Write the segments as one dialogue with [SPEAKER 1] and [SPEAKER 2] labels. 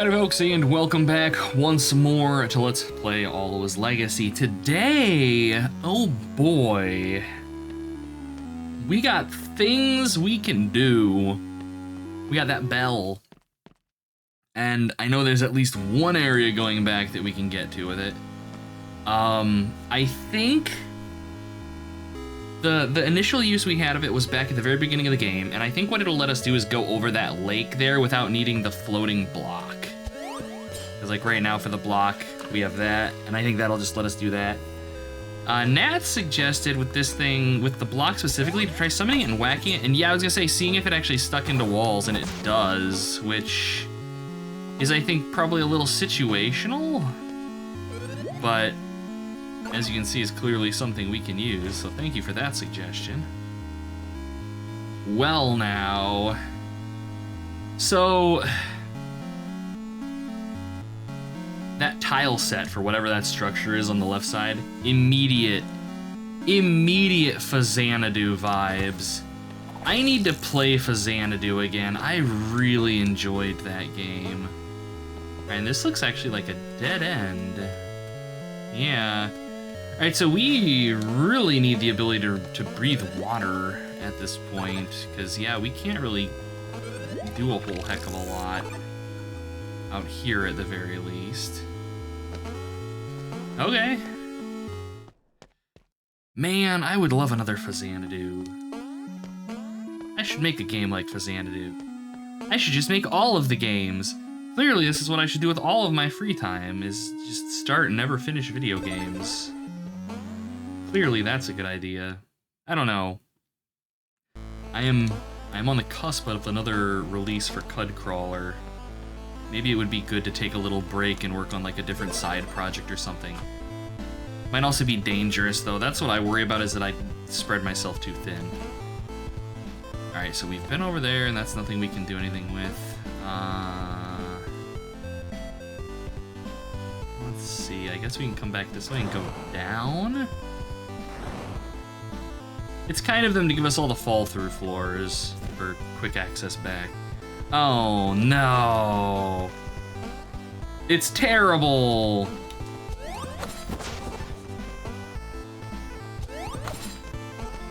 [SPEAKER 1] Hello folks, and welcome back once more to Let's Play Alloa's Legacy. Today, oh boy, we got things we can do. We got that bell, and I know there's at least one area going back that we can get to with it. I think the initial use we had of it was back at the very beginning of the game, and I think what it'll let us do is go over that lake there without needing the floating block. Because like right now for the block, we have that, and I think that'll just let us do that. Nat suggested with this thing, with the block specifically, to try summoning it and whacking it, and yeah, I was gonna say, seeing if it actually stuck into walls, and it does, which is, I think, probably a little situational, but as you can see, is clearly something we can use, so thank you for that suggestion. Well now, so that tile set for whatever that structure is on the left side, immediate Phazanadu vibes. I need to play Phazanadu again. I really enjoyed that game. And this looks actually like a dead end. Yeah. All right, so we really need the ability to breathe water at this point, because yeah, we can't really do a whole heck of a lot out here at the very least. Okay. Man, I would love another Phazanadu. I should make a game like Phazanadu. I should just make all of the games. Clearly, this is what I should do with all of my free time, is just start and never finish video games. Clearly, that's a good idea. I don't know. I'm on the cusp of another release for Cudcrawler. Maybe it would be good to take a little break and work on like a different side project or something. Might also be dangerous though. That's what I worry about, is that I spread myself too thin. Alright, so we've been over there and that's nothing we can do anything with. Let's see, I guess we can come back this way and go down. It's kind of them to give us all the fall through floors for quick access back. Oh no. It's terrible.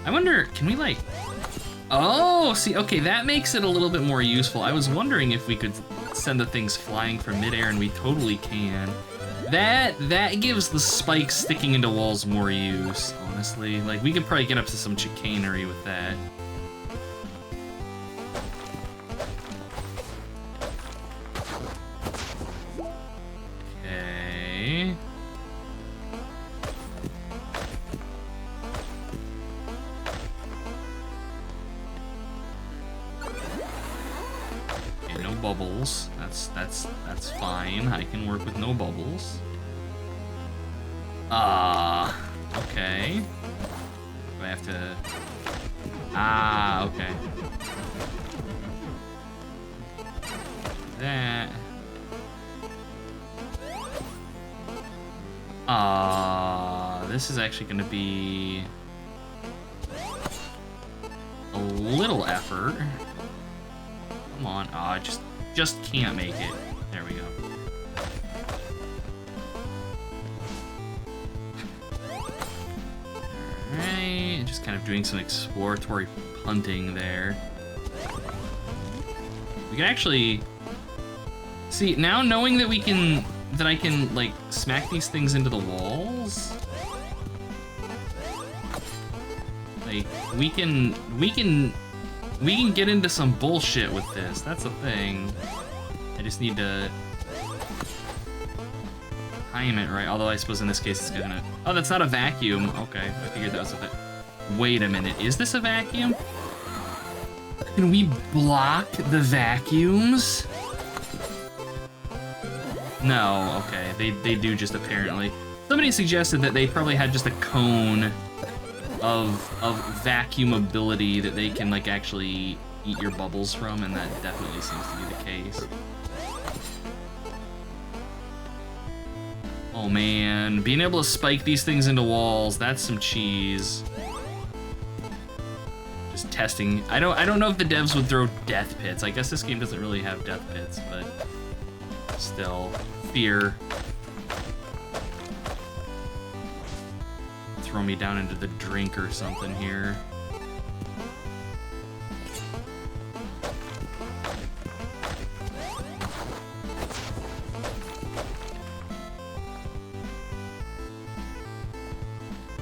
[SPEAKER 1] I wonder, can we like, oh, see, okay, that makes it a little bit more useful. I was wondering if we could send the things flying from midair, and we totally can. That gives the spikes sticking into walls more use, honestly. Like, we could probably get up to some chicanery with that. Okay. Okay, no bubbles. That's fine. I can work with no bubbles. Okay. Do I have to... okay. That... this is actually going to be a little effort. Come on. I just can't make it. There we go. Alright, just kind of doing some exploratory punting there. We can actually see now, knowing that I can like smack these things into the walls. Like we can get into some bullshit with this. That's the thing. I just need to time it right. Although I suppose in this case it's gonna. Oh, that's not a vacuum. Okay, I figured that was a bit. Wait a minute. Is this a vacuum? Can we block the vacuums? No. Okay. They do just apparently. Somebody suggested that they probably had just a cone of vacuum ability that they can like actually eat your bubbles from, and that definitely seems to be the case. Oh man, being able to spike these things into walls, that's some cheese. Just testing. I don't know if the devs would throw death pits. I guess this game doesn't really have death pits, but still. Fear. Throw me down into the drink or something here.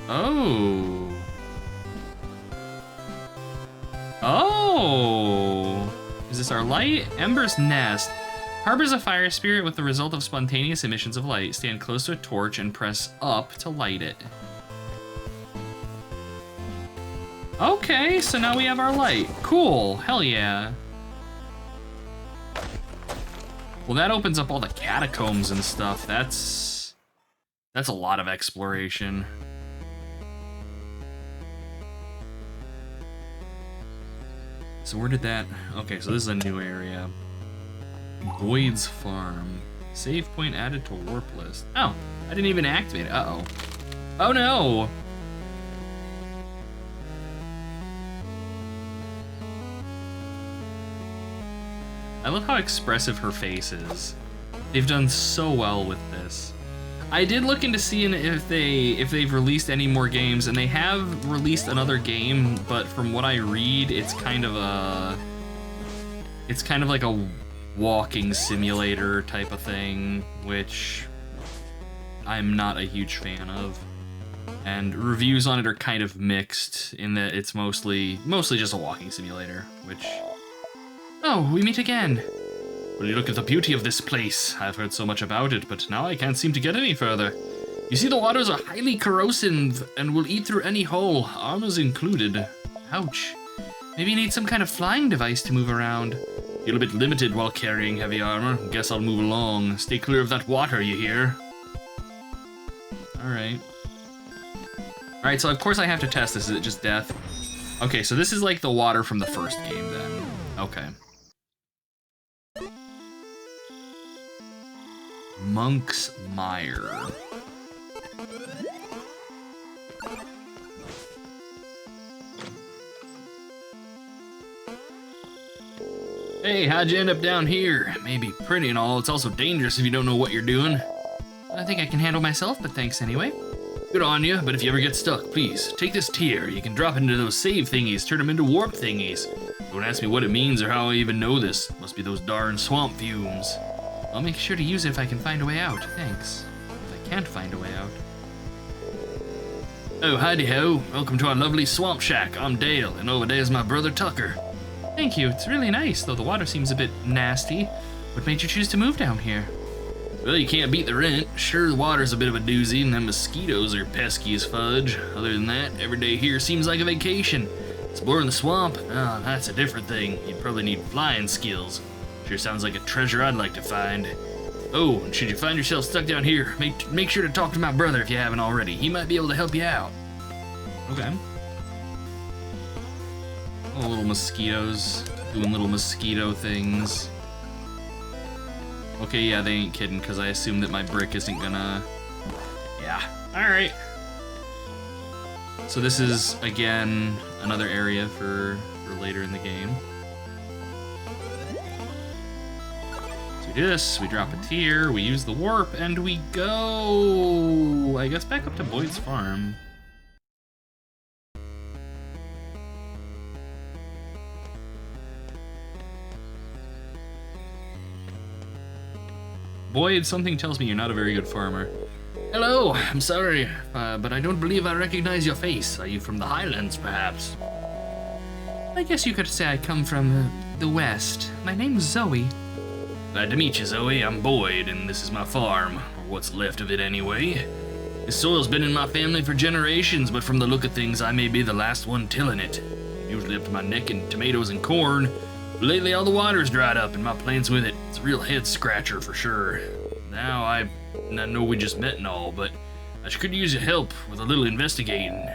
[SPEAKER 1] Oh. Oh. Is this our light? Ember's Nest. Harbors a fire spirit with the result of spontaneous emissions of light. Stand close to a torch and press up to light it. Okay, so now we have our light. Cool. Hell yeah. Well, that opens up all the catacombs and stuff. That's a lot of exploration. So where did that... Okay, so this is a new area. Boyd's Farm. Save point added to warp list. Oh, I didn't even activate it. Uh-oh. Oh no! I love how expressive her face is. They've done so well with this. I did look into seeing if they've released any more games, and they have released another game, but from what I read, it's kind of like a walking simulator type of thing, which I'm not a huge fan of. And reviews on it are kind of mixed in that it's mostly just a walking simulator, which... Oh, we meet again. Will you look at the beauty of this place? I've heard so much about it, but now I can't seem to get any further. You see, the waters are highly corrosive and will eat through any hole, armors included. Ouch. Maybe you need some kind of flying device to move around. Feel a bit limited while carrying heavy armor. Guess I'll move along. Stay clear of that water, you hear? Alright. Alright, so of course I have to test this. Is it just death? Okay, so this is like the water from the first game then. Okay. Monk's Mire. Hey, how'd you end up down here? It may be pretty and all, it's also dangerous if you don't know what you're doing. I think I can handle myself, but thanks anyway. Good on you, but if you ever get stuck, please, take this tier. You can drop it into those save thingies, turn them into warp thingies. Don't ask me what it means or how I even know this. Must be those darn swamp fumes. I'll make sure to use it if I can find a way out, thanks. If I can't find a way out. Oh, howdy-ho. Welcome to our lovely swamp shack. I'm Dale, and over there's my brother Tucker. Thank you, it's really nice, though the water seems a bit nasty. What made you choose to move down here? Well, you can't beat the rent. Sure, the water's a bit of a doozy, and them mosquitoes are pesky as fudge. Other than that, every day here seems like a vacation. Exploring the swamp? Oh, that's a different thing. You'd probably need flying skills. Sure sounds like a treasure I'd like to find. Oh, and should you find yourself stuck down here, make sure to talk to my brother if you haven't already. He might be able to help you out. Okay. Oh, little mosquitoes doing little mosquito things. Okay, yeah, they ain't kidding, because I assume that my brick isn't gonna... Yeah, alright. So this is, again, another area for later in the game. So we do this, we drop a tier, we use the warp, and we go... I guess back up to Boyd's Farm. Boyd, something tells me you're not a very good farmer. Hello, I'm sorry, but I don't believe I recognize your face. Are you from the Highlands, perhaps? I guess you could say I come from the West. My name's Zoe. Glad to meet you, Zoe. I'm Boyd, and this is my farm, or what's left of it anyway. This soil's been in my family for generations, but from the look of things, I may be the last one tilling it. I'm usually up to my neck in tomatoes and corn. Lately, all the water's dried up, and my plants with it. It's a real head-scratcher for sure. Now, I know we just met and all, but I could use your help with a little investigating.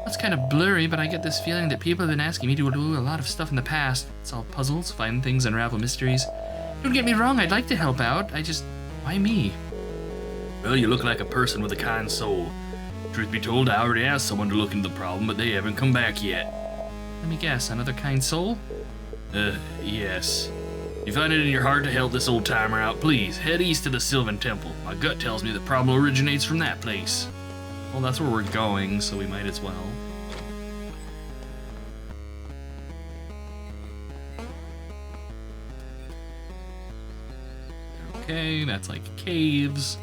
[SPEAKER 1] That's kind of blurry, but I get this feeling that people have been asking me to do a lot of stuff in the past. Solve puzzles, find things, unravel mysteries. Don't get me wrong, I'd like to help out. Why me? Well, you look like a person with a kind soul. Truth be told, I already asked someone to look into the problem, but they haven't come back yet. Let me guess, another kind soul? Yes. You find it in your heart to help this old timer out, please head east to the Sylvan Temple. My gut tells me the problem originates from that place. Well, that's where we're going, so we might as well. Okay, that's like caves.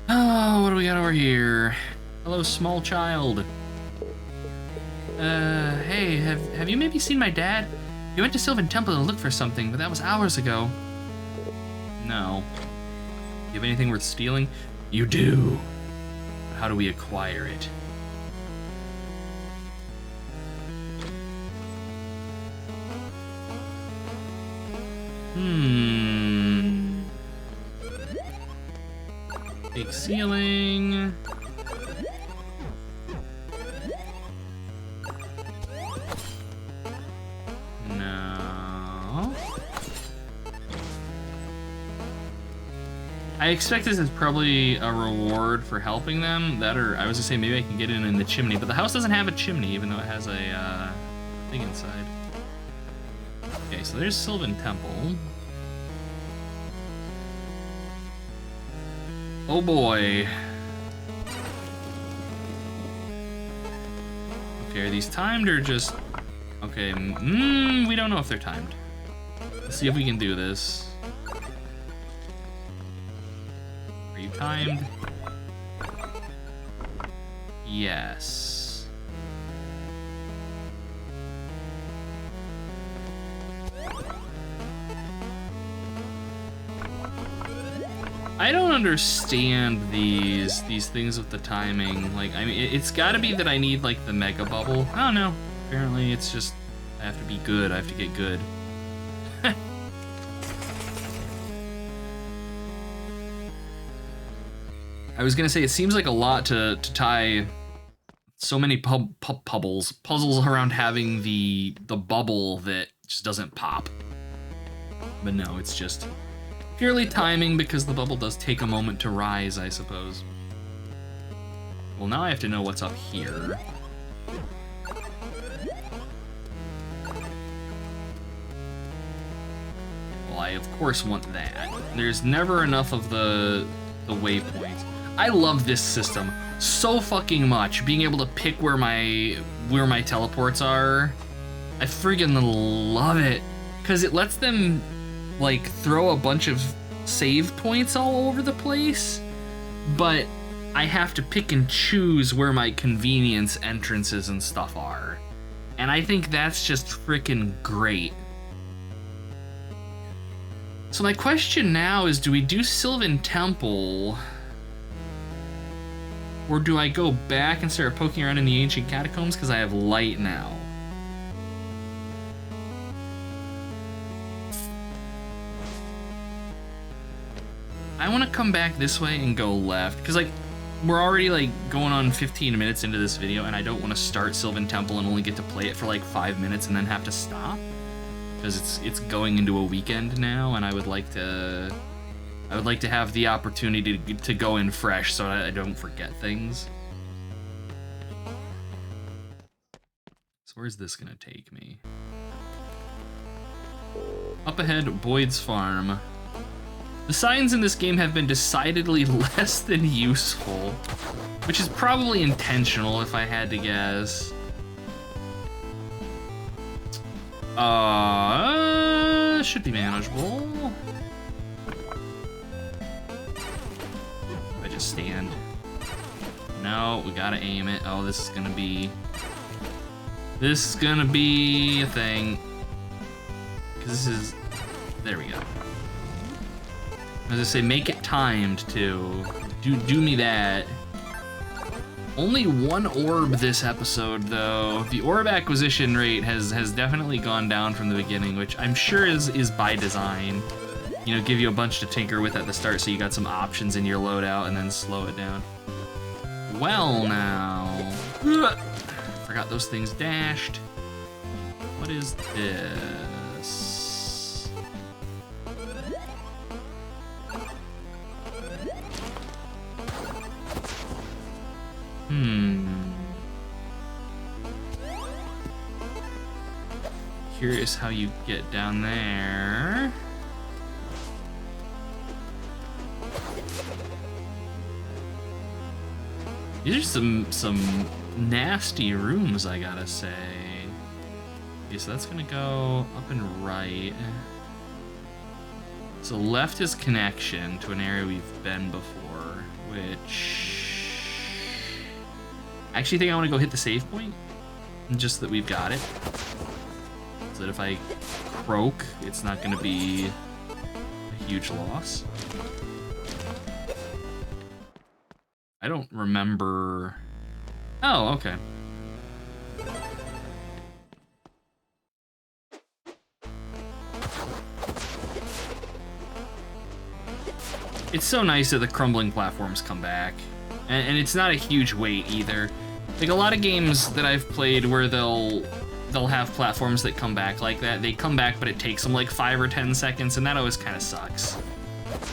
[SPEAKER 1] Oh, what do we got over here? Hello, small child. Hey, have you maybe seen my dad? He went to Sylvan Temple to look for something, but that was hours ago. No. You have anything worth stealing? You do. How do we acquire it? Big ceiling. No. I expect this is probably a reward for helping them. That, or I was gonna say maybe I can get in the chimney, but the house doesn't have a chimney, even though it has a thing inside. Okay, so there's Sylvan Temple. Oh boy. Okay, are these timed or just... Okay, we don't know if they're timed. Let's see if we can do this. Are you timed? Yes. I don't understand these things with the timing. Like, I mean, it's gotta be that I need, like, the mega bubble. I don't know. Apparently, it's just, I have to be good. I have to get good. I was gonna say, it seems like a lot to tie so many puzzles around having the bubble that just doesn't pop. But no, it's just purely timing because the bubble does take a moment to rise, I suppose. Well, now I have to know what's up here. Well, I of course want that. There's never enough of the waypoints. I love this system so fucking much. Being able to pick where my teleports are. I friggin' love it. Cause it lets them like throw a bunch of save points all over the place, but I have to pick and choose where my convenience entrances and stuff are. And I think that's just frickin' great. So my question now is, do we do Sylvan Temple? Or do I go back and start poking around in the ancient catacombs because I have light now? I want to come back this way and go left, because like we're already like going on 15 minutes into this video, and I don't want to start Sylvan Temple and only get to play it for like 5 minutes and then have to stop, because it's going into a weekend now, and I would like to have the opportunity to go in fresh so I don't forget things. So where's this gonna take me? Up ahead, Boyd's Farm. The signs in this game have been decidedly less than useful, which is probably intentional if I had to guess. Should be manageable. If I just stand. No, we gotta aim it. Oh, this is gonna be a thing. 'Cause this is, there we go. As I say, make it timed too. Do me that. Only one orb this episode though. The orb acquisition rate has definitely gone down from the beginning, which I'm sure is by design. You know, give you a bunch to tinker with at the start so you got some options in your loadout and then slow it down. Well now. Forgot those things dashed. What is this? curious how you get down there. These are some nasty rooms, I gotta say. Okay, so that's gonna go up and right. So left is connection to an area we've been before, which... I actually think I want to go hit the save point, just that we've got it. So that if I croak, it's not gonna be a huge loss. I don't remember... Oh, okay. It's so nice that the crumbling platforms come back. And it's not a huge weight either. Like a lot of games that I've played where they'll have platforms that come back like that. They come back, but it takes them like 5 or 10 seconds, and that always kind of sucks.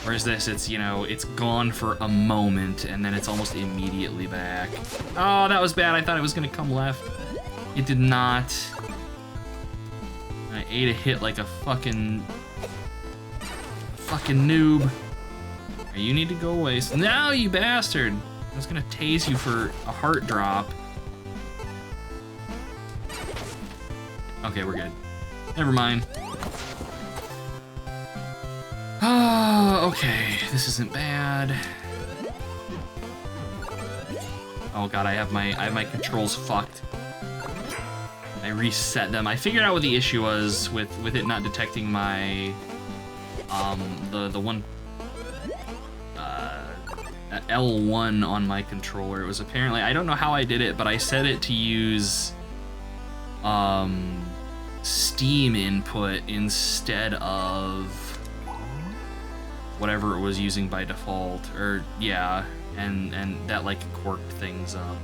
[SPEAKER 1] Whereas this, it's, you know, it's gone for a moment, and then it's almost immediately back. Oh, that was bad. I thought it was gonna come left. It did not. I ate a hit like a fucking noob. You need to go away. No, you bastard! I was gonna tase you for a heart drop. Okay, we're good. Never mind. Oh, okay. This isn't bad. Oh god, I have my controls fucked. I reset them. I figured out what the issue was with it not detecting my the one L1 on my controller. It was apparently, I don't know how I did it, but I set it to use Steam input instead of whatever it was using by default, or yeah, and that like quirked things up.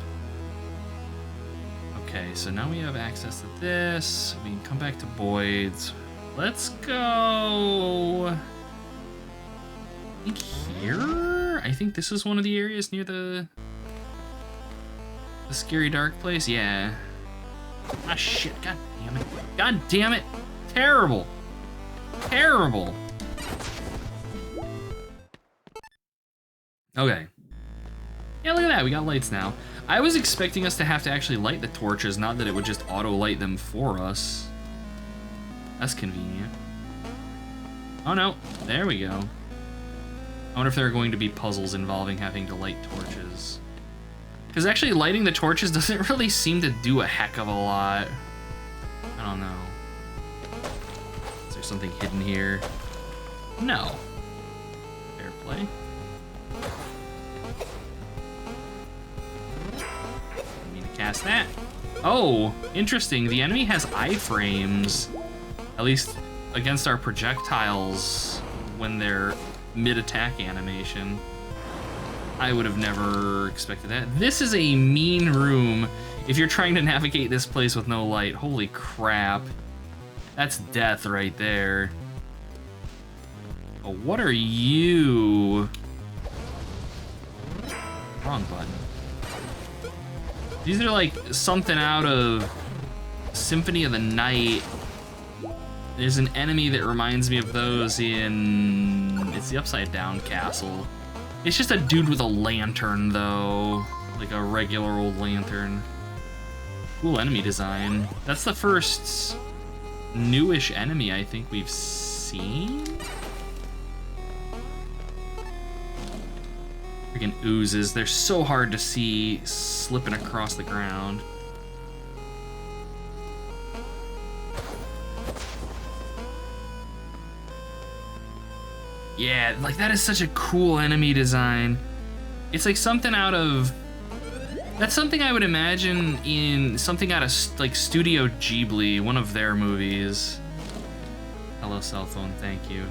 [SPEAKER 1] Okay, so now we have access to this. We can come back to Boyd's. Let's go. I think here? I think this is one of the areas near the scary dark place. Yeah. Ah shit! God damn it! God damn it! Terrible! Terrible! Okay. Yeah, look at that. We got lights now. I was expecting us to have to actually light the torches, not that it would just auto-light them for us. That's convenient. Oh no. There we go. I wonder if there are going to be puzzles involving having to light torches. Because actually lighting the torches doesn't really seem to do a heck of a lot. I don't know. Is there something hidden here? No. Fair play. I mean to cast that. Oh, interesting. The enemy has iframes. At least against our projectiles when they're mid-attack animation. I would have never expected that. This is a mean room if you're trying to navigate this place with no light. Holy crap. That's death right there. Oh, what are you? Wrong button. These are like something out of Symphony of the Night. There's an enemy that reminds me of those in... It's the Upside Down Castle. It's just a dude with a lantern, though. Like a regular old lantern. Cool enemy design. That's the first newish enemy I think we've seen? Freaking oozes. They're so hard to see slipping across the ground. Yeah, like that is such a cool enemy design. It's like something out of... That's something I would imagine in something out of like Studio Ghibli, one of their movies. Hello, cell phone, thank you.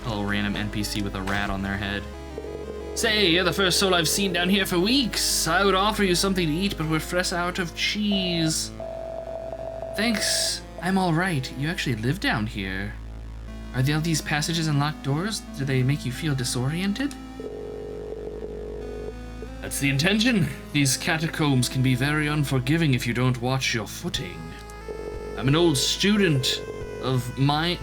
[SPEAKER 1] Hello, random NPC with a rat on their head. Say, you're the first soul I've seen down here for weeks. I would offer you something to eat, but we're fresh out of cheese. Thanks, I'm all right. You actually live down here. Are there these passages and locked doors? Do they make you feel disoriented? That's the intention. These catacombs can be very unforgiving if you don't watch your footing. I'm an old student of my...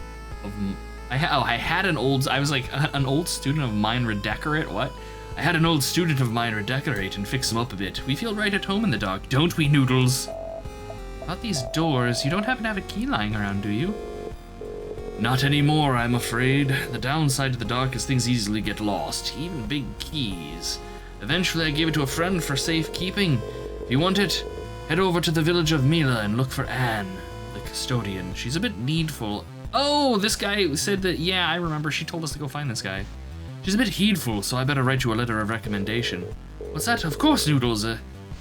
[SPEAKER 1] I had an old... I was like, an old student of mine redecorate? What? I had an old student of mine redecorate and fix them up a bit. We feel right at home in the dark, don't we, Noodles? About these doors, you don't happen to have a key lying around, do you? Not anymore, I'm afraid. The downside to the dark is things easily get lost, even big keys. Eventually I gave it to a friend for safekeeping. If you want it, head over to the village of Mila and look for Anne, the custodian. She's a bit needful. Oh, this guy said that, yeah, I remember, she told us to go find this guy. She's a bit heedful, so I better write you a letter of recommendation. What's that? Of course, Noodles.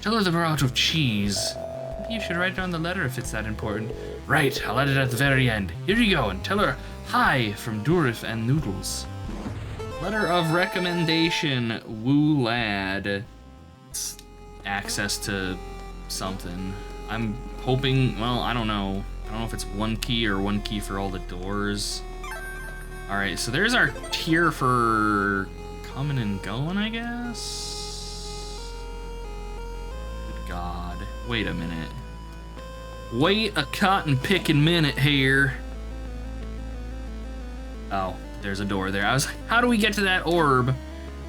[SPEAKER 1] Tell her that we're out of cheese. Maybe you should write it on the letter if it's that important. Right, I'll add it at the very end. Here you go, and tell her hi from Durif and Noodles. Letter of recommendation, woo lad. It's access to something. I'm hoping, well, I don't know. I don't know if it's one key or one key for all the doors. All right, so there's our tier for coming and going, I guess. Good God, wait a minute. Wait a cotton picking minute here. Oh, there's a door there. I was like, how do we get to that orb?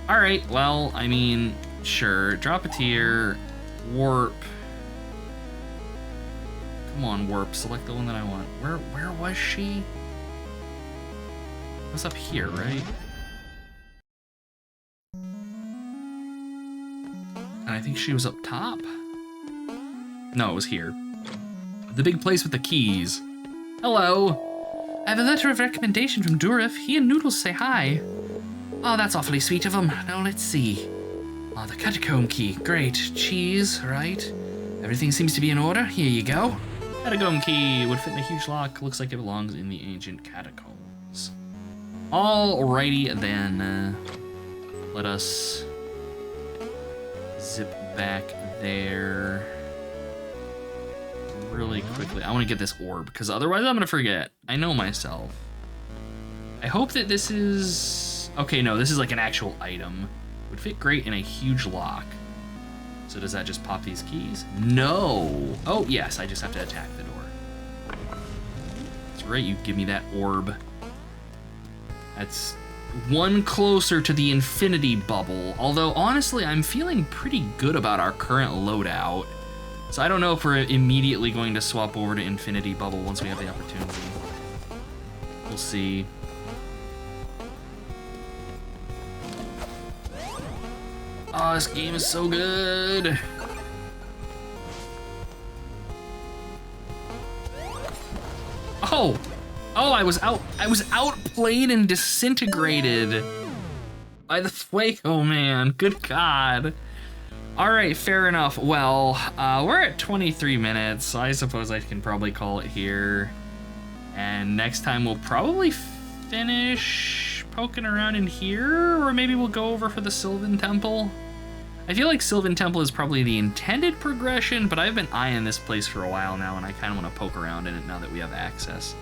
[SPEAKER 1] All right, well, I mean, sure. Drop a tier, warp. Come on, warp, select the one that I want. Where was she? It was up here, right? And I think she was up top? No, it was here. The big place with the keys. Hello. I have a letter of recommendation from Durif. He and Noodles say hi. Oh, that's awfully sweet of him. Now let's see. Oh, the catacomb key. Great. Cheese, right? Everything seems to be in order. Here you go. Catacomb key would fit in a huge lock. Looks like it belongs in the ancient catacombs. Alrighty then. Let us zip back there really quickly. I want to get this orb because otherwise I'm gonna forget. I know myself. I hope that this is okay. No, this is like an actual item. Would fit great in a huge lock. So does that just pop these keys? No. Oh yes, I just have to attack the door. That's right. You give me that orb. That's one closer to the infinity bubble. Although honestly, I'm feeling pretty good about our current loadout. So I don't know if we're immediately going to swap over to infinity bubble once we have the opportunity. We'll see. Oh, this game is so good. Oh, I was outplayed and disintegrated by the Fuego Man. Good God. All right, fair enough. Well, we're at 23 minutes, so I suppose I can probably call it here. And next time we'll probably finish poking around in here, or maybe we'll go over for the Sylvan Temple. I feel like Sylvan Temple is probably the intended progression, but I've been eyeing this place for a while now, and I kind of want to poke around in it now that we have access.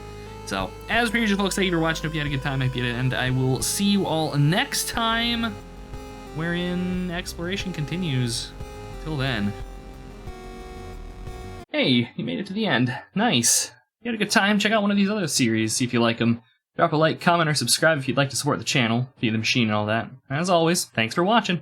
[SPEAKER 1] So, as per usual, folks, thank you for watching. Hope you had a good time, and I will see you all next time, wherein exploration continues. Till then. Hey, you made it to the end. Nice. You had a good time? Check out one of these other series, see if you like them. Drop a like, comment, or subscribe if you'd like to support the channel, Feed the Machine and all that. As always, thanks for watching.